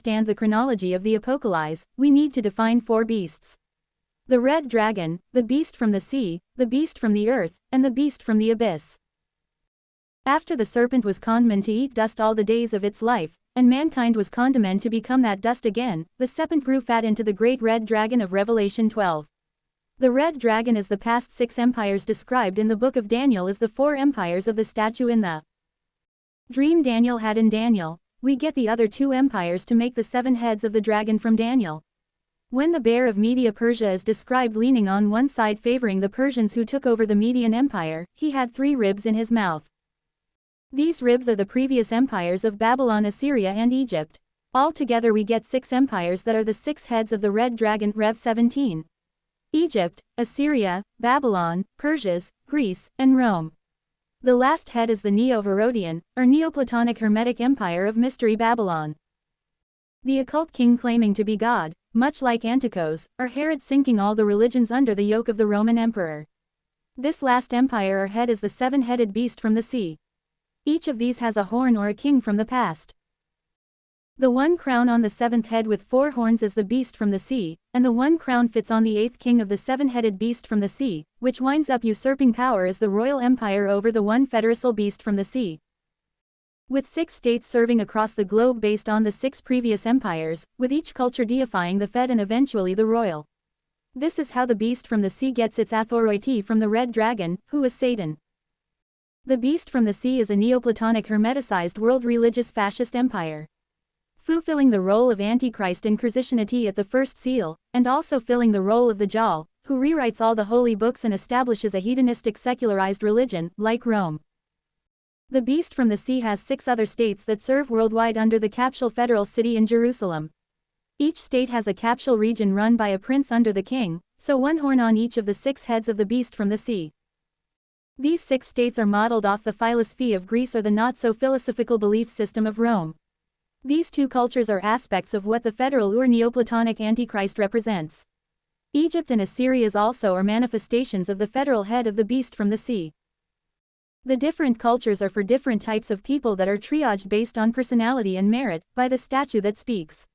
understand the chronology of the apocalypse, we need to define four beasts: the red dragon, the beast from the sea, the beast from the earth, and the beast from the abyss. After the serpent was condemned to eat dust all the days of its life, and mankind was condemned to become that dust again, the serpent grew fat into the great red dragon of Revelation 12. The red dragon is the past 6 empires described in the book of Daniel as the 4 empires of the statue in the dream Daniel had in Daniel. We get the other 2 empires to make the 7 heads of the dragon from Daniel. When the bear of Media Persia is described leaning on one side favoring the Persians who took over the Median Empire, he had 3 ribs in his mouth. These ribs are the previous empires of Babylon, Assyria and Egypt. Altogether we get 6 empires that are the 6 heads of the red dragon, Rev 17. Egypt, Assyria, Babylon, Persia, Greece, and Rome. The last head is the Neo-Herodian, or Neoplatonic Hermetic Empire of Mystery Babylon. The occult king claiming to be God, much like Antichos, or Herod sinking all the religions under the yoke of the Roman emperor. This last empire or head is the 7-headed beast from the sea. Each of these has a horn or a king from the past. The one crown on the 7th head with 4 horns is the beast from the sea, and the one crown fits on the 8th king of the 7-headed beast from the sea, which winds up usurping power as the royal empire over the one federal beast from the sea. With 6 states serving across the globe based on the 6 previous empires, with each culture deifying the Fed and eventually the royal. This is how the beast from the sea gets its authority from the red dragon, who is Satan. The beast from the sea is a Neoplatonic hermeticized world religious fascist empire, fulfilling the role of Antichrist and Christianity at the first seal, and also filling the role of the Jal, who rewrites all the holy books and establishes a hedonistic secularized religion, like Rome. The beast from the sea has 6 other states that serve worldwide under the capsule federal city in Jerusalem. Each state has a capsule region run by a prince under the king, so one horn on each of the 6 heads of the beast from the sea. These 6 states are modeled off the philosophy of Greece or the not-so-philosophical belief system of Rome. These 2 cultures are aspects of what the federal or Neoplatonic Antichrist represents. Egypt and Assyria also are manifestations of the federal head of the beast from the sea. The different cultures are for different types of people that are triaged based on personality and merit, by the statue that speaks.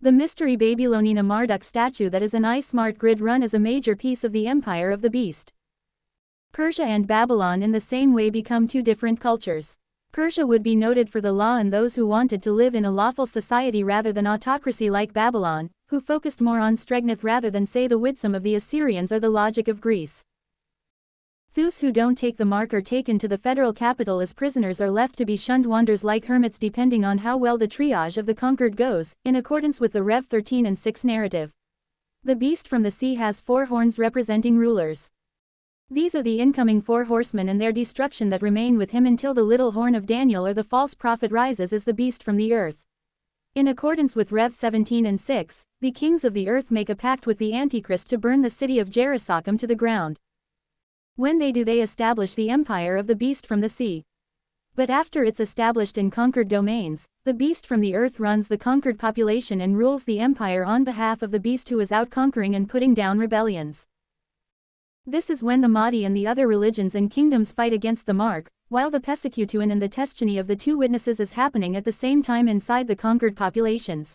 The mystery Babylonina Marduk statue that is an eye-smart grid run is a major piece of the empire of the beast. Persia and Babylon in the same way become 2 different cultures. Persia would be noted for the law and those who wanted to live in a lawful society rather than autocracy like Babylon, who focused more on strength rather than say the wisdom of the Assyrians or the logic of Greece. Those who don't take the mark are taken to the federal capital as prisoners or left to be shunned wanders like hermits depending on how well the triage of the conquered goes, in accordance with the Rev 13 and 6 narrative. The beast from the sea has 4 horns representing rulers. These are the incoming 4 horsemen and their destruction that remain with him until the little horn of Daniel or the false prophet rises as the beast from the earth. In accordance with Rev 17 and 6, the kings of the earth make a pact with the Antichrist to burn the city of Jerusalem to the ground. When they do, they establish the empire of the beast from the sea. But after it's established in conquered domains, the beast from the earth runs the conquered population and rules the empire on behalf of the beast who is out conquering and putting down rebellions. This is when the Mahdi and the other religions and kingdoms fight against the mark, while the persecution and the testimony of the 2 witnesses is happening at the same time inside the conquered populations,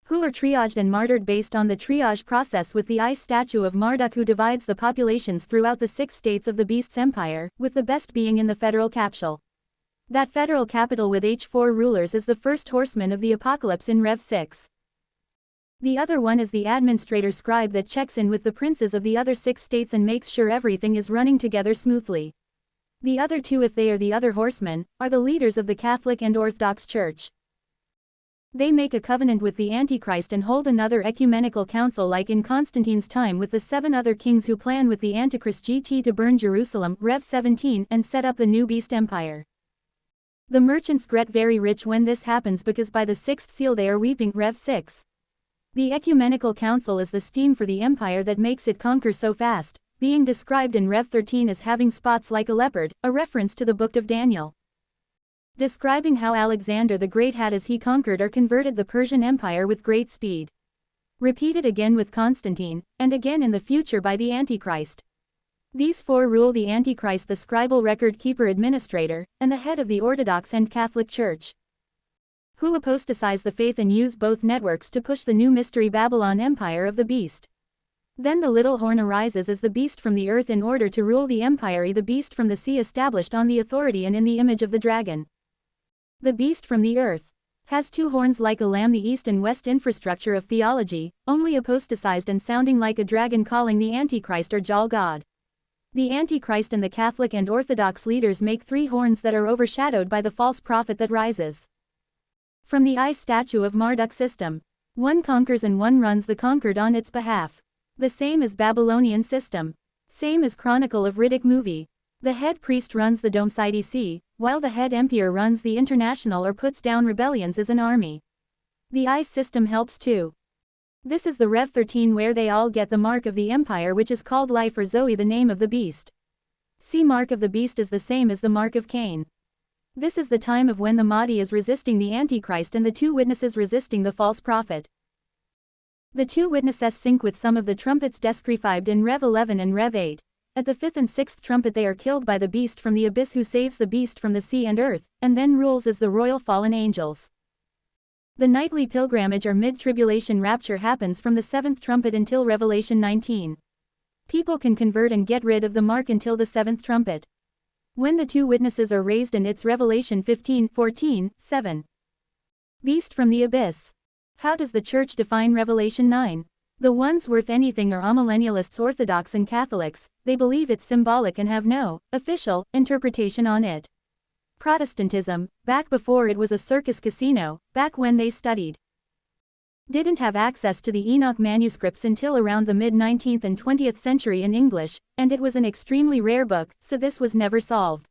who are triaged and martyred based on the triage process with the ice statue of Marduk who divides the populations throughout the 6 states of the beast's empire, with the best being in the federal capsule. That federal capital with H4 rulers is the first horseman of the apocalypse in Rev 6. The other one is the administrator scribe that checks in with the princes of the other 6 states and makes sure everything is running together smoothly. The other 2, if they are the other horsemen, are the leaders of the Catholic and Orthodox Church. They make a covenant with the Antichrist and hold another ecumenical council like in Constantine's time with the 7 other kings who plan with the Antichrist to burn Jerusalem, Rev 17, and set up the new beast empire. The merchants get very rich when this happens because by the 6th seal they are weeping, Rev 6. The ecumenical council is the steam for the empire that makes it conquer so fast, being described in Rev 13 as having spots like a leopard, a reference to the book of Daniel. Describing how Alexander the Great had as he conquered or converted the Persian Empire with great speed. Repeated again with Constantine, and again in the future by the Antichrist. These 4 rule the Antichrist, the scribal record keeper administrator, and the head of the Orthodox and Catholic Church, who apostatize the faith and use both networks to push the new mystery Babylon empire of the beast. Then the little horn arises as the beast from the earth in order to rule the empire, the beast from the sea established on the authority and in the image of the dragon. The beast from the earth has two horns like a lamb, the east and west infrastructure of theology, only apostatized and sounding like a dragon, calling the Antichrist or Jal God. The Antichrist and the Catholic and Orthodox leaders make three horns that are overshadowed by the false prophet that rises from the eye statue of Marduk system. One conquers and one runs the conquered on its behalf. The same as Babylonian system. Same as Chronicle of Riddick movie. The head priest runs the Dome CDC, while the head emperor runs the international or puts down rebellions as an army. The eye system helps too. This is the Rev 13 where they all get the mark of the empire, which is called life or Zoe, the name of the beast. See, mark of the beast is the same as the mark of Cain. This is the time of when the Mahdi is resisting the Antichrist and the two witnesses resisting the false prophet. The two witnesses sync with some of the trumpets described in Rev 11 and Rev 8. At the fifth and sixth trumpet they are killed by the beast from the abyss, who saves the beast from the sea and earth, and then rules as the royal fallen angels. The nightly pilgrimage or mid-tribulation rapture happens from the seventh trumpet until Revelation 19. People can convert and get rid of the mark until the seventh trumpet, when the two witnesses are raised, and it's Revelation 15:14, 7. Beast from the abyss. How does the church define Revelation 9? The ones worth anything are amillennialists, Orthodox and Catholics. They believe it's symbolic and have no official interpretation on it. Protestantism, back before it was a circus casino, back when they studied, didn't have access to the Enoch manuscripts until around the mid-19th and 20th century in English, and it was an extremely rare book, so this was never solved.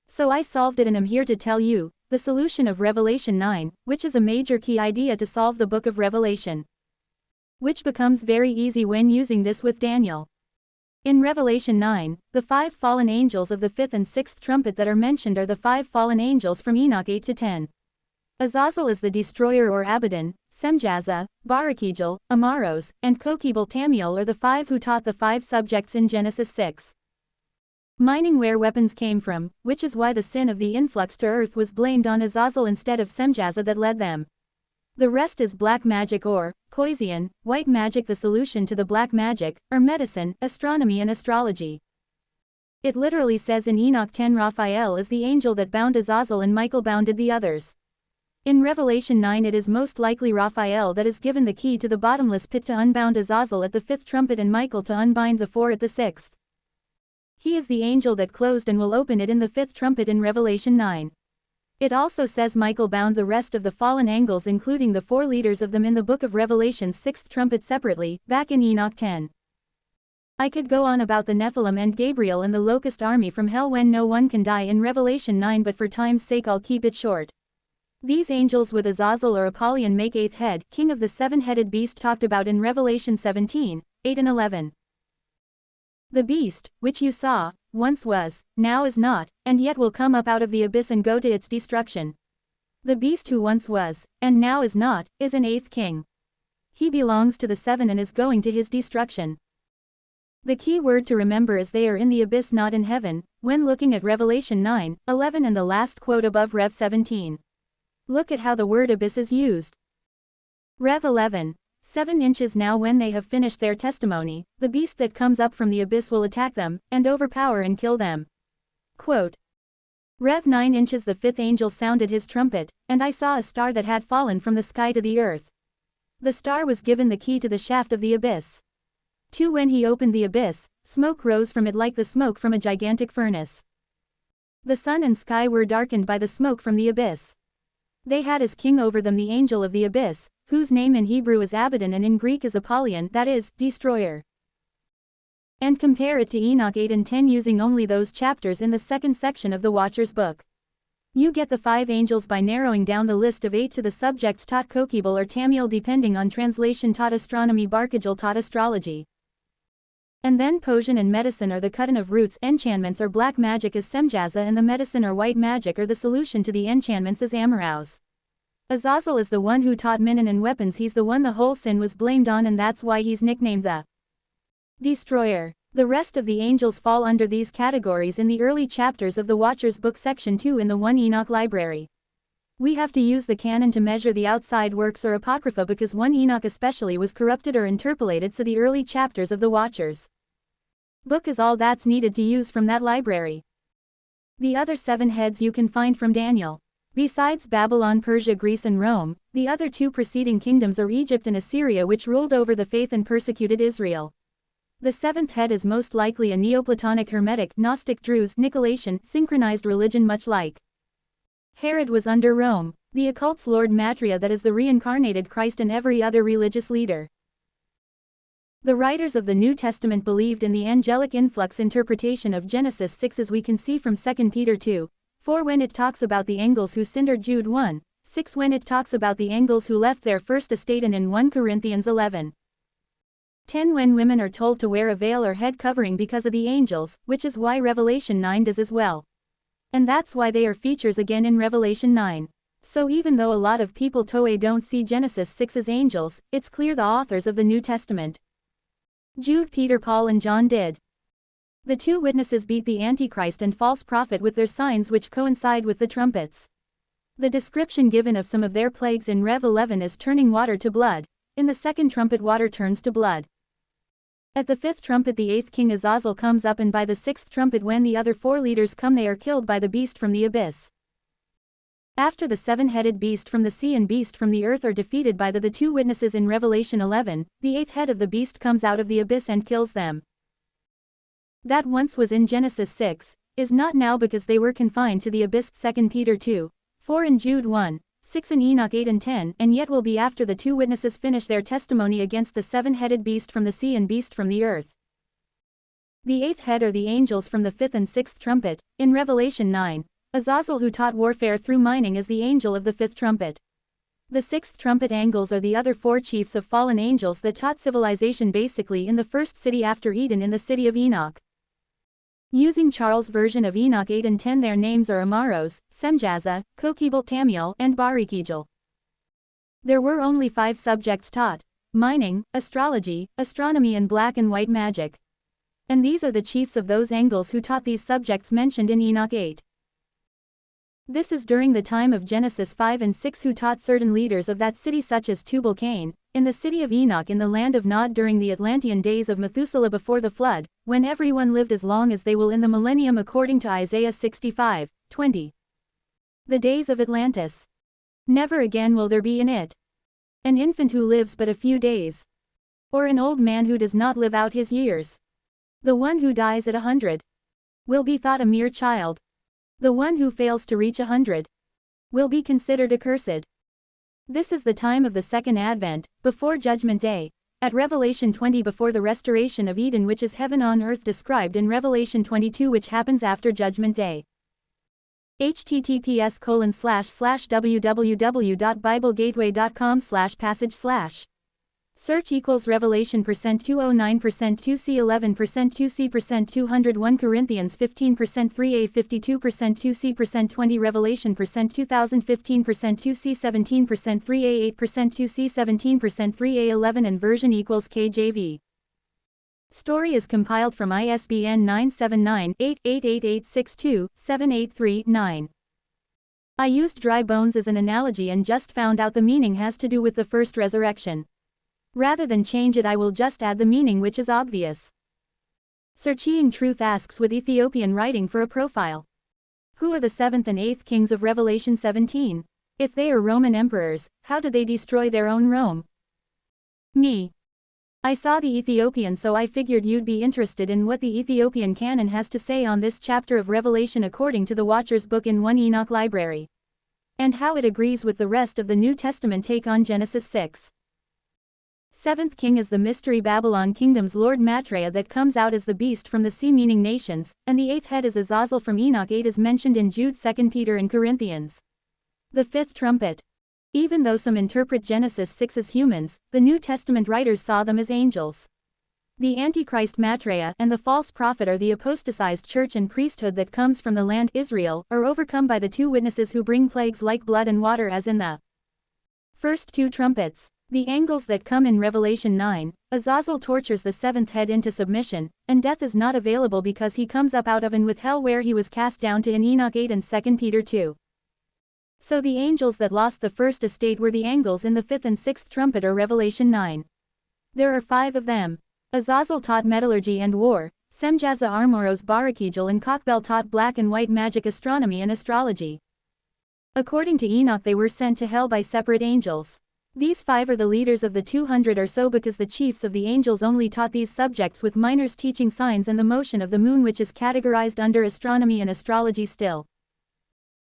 So I solved it, and I'm here to tell you the solution of Revelation 9, which is a major key idea to solve the book of Revelation, which becomes very easy when using this with Daniel. In Revelation 9, the five fallen angels of the fifth and sixth trumpet that are mentioned are the five fallen angels from Enoch 8-10. Azazel is the destroyer or Abaddon, Semjaza, Barakijal, Amaros, and Kokebel Tamiel are the five who taught the five subjects in Genesis 6. Mining where weapons came from, which is why the sin of the influx to earth was blamed on Azazel instead of Semjaza that led them. The rest is black magic or poison, white magic, the solution to the black magic, or medicine, astronomy and astrology. It literally says in Enoch 10 Raphael is the angel that bound Azazel and Michael bounded the others. In Revelation 9 it is most likely Raphael that is given the key to the bottomless pit to unbound Azazel at the fifth trumpet and Michael to unbind the four at the sixth. He is the angel that closed and will open it in the fifth trumpet in Revelation 9. It also says Michael bound the rest of the fallen angels, including the four leaders of them, in the book of Revelation's sixth trumpet separately, back in Enoch 10. I could go on about the Nephilim and Gabriel and the locust army from hell when no one can die in Revelation 9, but for time's sake I'll keep it short. These angels with Azazel or Apollyon make eighth head, king of the seven-headed beast talked about in Revelation 17, 8 and 11. The beast, which you saw, once was, now is not, and yet will come up out of the abyss and go to its destruction. The beast who once was, and now is not, is an eighth king. He belongs to the seven and is going to his destruction. The key word to remember is they are in the abyss, not in heaven, when looking at Revelation 9, 11 and the last quote above Rev 17. Look at how the word abyss is used. Rev 11. 7 inches. Now when they have finished their testimony, the beast that comes up from the abyss will attack them, and overpower and kill them. Quote. Rev 9 inches. The fifth angel sounded his trumpet, and I saw a star that had fallen from the sky to the earth. The star was given the key to the shaft of the abyss. 2. When he opened the abyss, smoke rose from it like the smoke from a gigantic furnace. The sun and sky were darkened by the smoke from the abyss. They had as king over them the angel of the abyss, whose name in Hebrew is Abaddon and in Greek is Apollyon, that is, destroyer. And compare it to Enoch 8 and 10 using only those chapters in the second section of the Watcher's book. You get the five angels by narrowing down the list of 8 to the subjects taught Kokebel or Tamiel depending on translation, taught astronomy, Barkajal taught astrology. And then potion and medicine are the cutting of roots, enchantments or black magic is Semjaza, and the medicine or white magic or the solution to the enchantments is Amarouse. Azazel is the one who taught Minan and weapons, he's the one the whole sin was blamed on, and that's why he's nicknamed the Destroyer. The rest of the angels fall under these categories in the early chapters of the Watcher's book section 2 in the 1 Enoch library. We have to use the canon to measure the outside works or apocrypha because 1 Enoch especially was corrupted or interpolated, so the early chapters of the Watchers book is all that's needed to use from that library. The other 7 heads you can find from Daniel. Besides Babylon, Persia, Greece and Rome, the other 2 preceding kingdoms are Egypt and Assyria, which ruled over the faith and persecuted Israel. The 7th head is most likely a Neoplatonic, Hermetic, Gnostic, Druze, Nicolaitan, synchronized religion much like Herod was under Rome, the occult's Lord Maitreya, that is the reincarnated Christ, and every other religious leader. The writers of the New Testament believed in the angelic influx interpretation of Genesis 6, as we can see from 2 Peter 2:4 when it talks about the angels who sinned, or Jude 1:6 when it talks about the angels who left their first estate, and in 1 Corinthians 11:10 when women are told to wear a veil or head covering because of the angels, which is why Revelation 9 does as well. And that's why they are features again in Revelation 9. So even though a lot of people don't see Genesis 6 as angels, it's clear the authors of the New Testament, Jude, Peter, Paul and John, did. The 2 witnesses beat the Antichrist and false prophet with their signs, which coincide with the trumpets. The description given of some of their plagues in Rev 11 is turning water to blood. In the 2nd trumpet, water turns to blood. At the 5th trumpet, the 8th king Azazel comes up, and by the 6th trumpet, when the other 4 leaders come, they are killed by the beast from the abyss. After the 7-headed beast from the sea and beast from the earth are defeated by the 2 witnesses in Revelation 11, the 8th head of the beast comes out of the abyss and kills them. That once was in Genesis 6, is not now, because they were confined to the abyss. 2 Peter 2:4 and Jude 1:6 and Enoch 8 and 10, and yet will be after the 2 witnesses finish their testimony against the 7-headed beast from the sea and beast from the earth. The 8th head are the angels from the 5th and 6th trumpet. In Revelation 9, Azazel, who taught warfare through mining, is the angel of the 5th trumpet. The 6th trumpet angels are the other 4 chiefs of fallen angels that taught civilization basically in the first city after Eden, in the city of Enoch. Using Charles' version of Enoch 8 and 10, their names are Amaros, Semjaza, Kokebel, Tamiel, and Barikijel. There were only 5 subjects taught: mining, astrology, astronomy and black and white magic. And these are the chiefs of those angels who taught these subjects mentioned in Enoch 8. This is during the time of Genesis 5 and 6, who taught certain leaders of that city, such as Tubal-Cain, in the city of Enoch in the land of Nod during the Atlantean days of Methuselah before the flood, when everyone lived as long as they will in the millennium, according to Isaiah 65:20. The days of Atlantis. Never again will there be in it an infant who lives but a few days, or an old man who does not live out his years. The one who dies at 100 will be thought a mere child. The one who fails to reach 100 will be considered accursed. This is the time of the second advent, before Judgment Day, at Revelation 20, before the restoration of Eden, which is heaven on earth described in Revelation 22, which happens after Judgment Day. https://www.biblegateway.com/passage/ Search equals Revelation %209% 2C11% 2C% 201 Corinthians 15% 3A 52% 2C% 20 Revelation %2015% 2C17% 3A 8% 2C17% 3A 11 and version equals KJV. Story is compiled from ISBN 979-888862783-9. I used dry bones as an analogy and just found out the meaning has to do with the first resurrection. Rather than change it, I will just add the meaning, which is obvious. Searching Truth asks, with Ethiopian writing for a profile, who are the 7th and 8th kings of Revelation 17? If they are Roman emperors, how did they destroy their own Rome? Me. I saw the Ethiopian, so I figured you'd be interested in what the Ethiopian canon has to say on this chapter of Revelation according to the Watcher's book in 1 Enoch library, and how it agrees with the rest of the New Testament take on Genesis 6. 7th king is the mystery Babylon kingdom's Lord Maitreya that comes out as the beast from the sea, meaning nations, and the 8th head is Azazel from Enoch 8, as mentioned in Jude, 2 Peter and Corinthians. The 5th trumpet. Even though some interpret Genesis 6 as humans, the New Testament writers saw them as angels. The Antichrist Maitreya and the false prophet are the apostatized church and priesthood that comes from the land Israel, are overcome by the 2 witnesses who bring plagues like blood and water, as in the first 2 trumpets. The angels that come in Revelation 9, Azazel tortures the 7th head into submission, and death is not available because he comes up out of and with hell, where he was cast down to in Enoch 8 and 2 Peter 2. So the angels that lost the first estate were the angels in the fifth and sixth trumpet or Revelation 9. There are 5 of them. Azazel taught metallurgy and war, Semjaza Armoros Barakijal and Kokbel taught black and white magic, astronomy and astrology. According to Enoch they were sent to hell by separate angels. These 5 are the leaders of the 200 or so because the chiefs of the angels only taught these subjects, with minors teaching signs and the motion of the moon, which is categorized under astronomy and astrology still.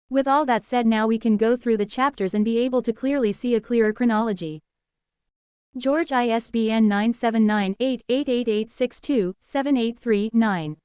With all that said, now we can go through the chapters and be able to clearly see a clearer chronology. George ISBN 979-8-88862-783-9.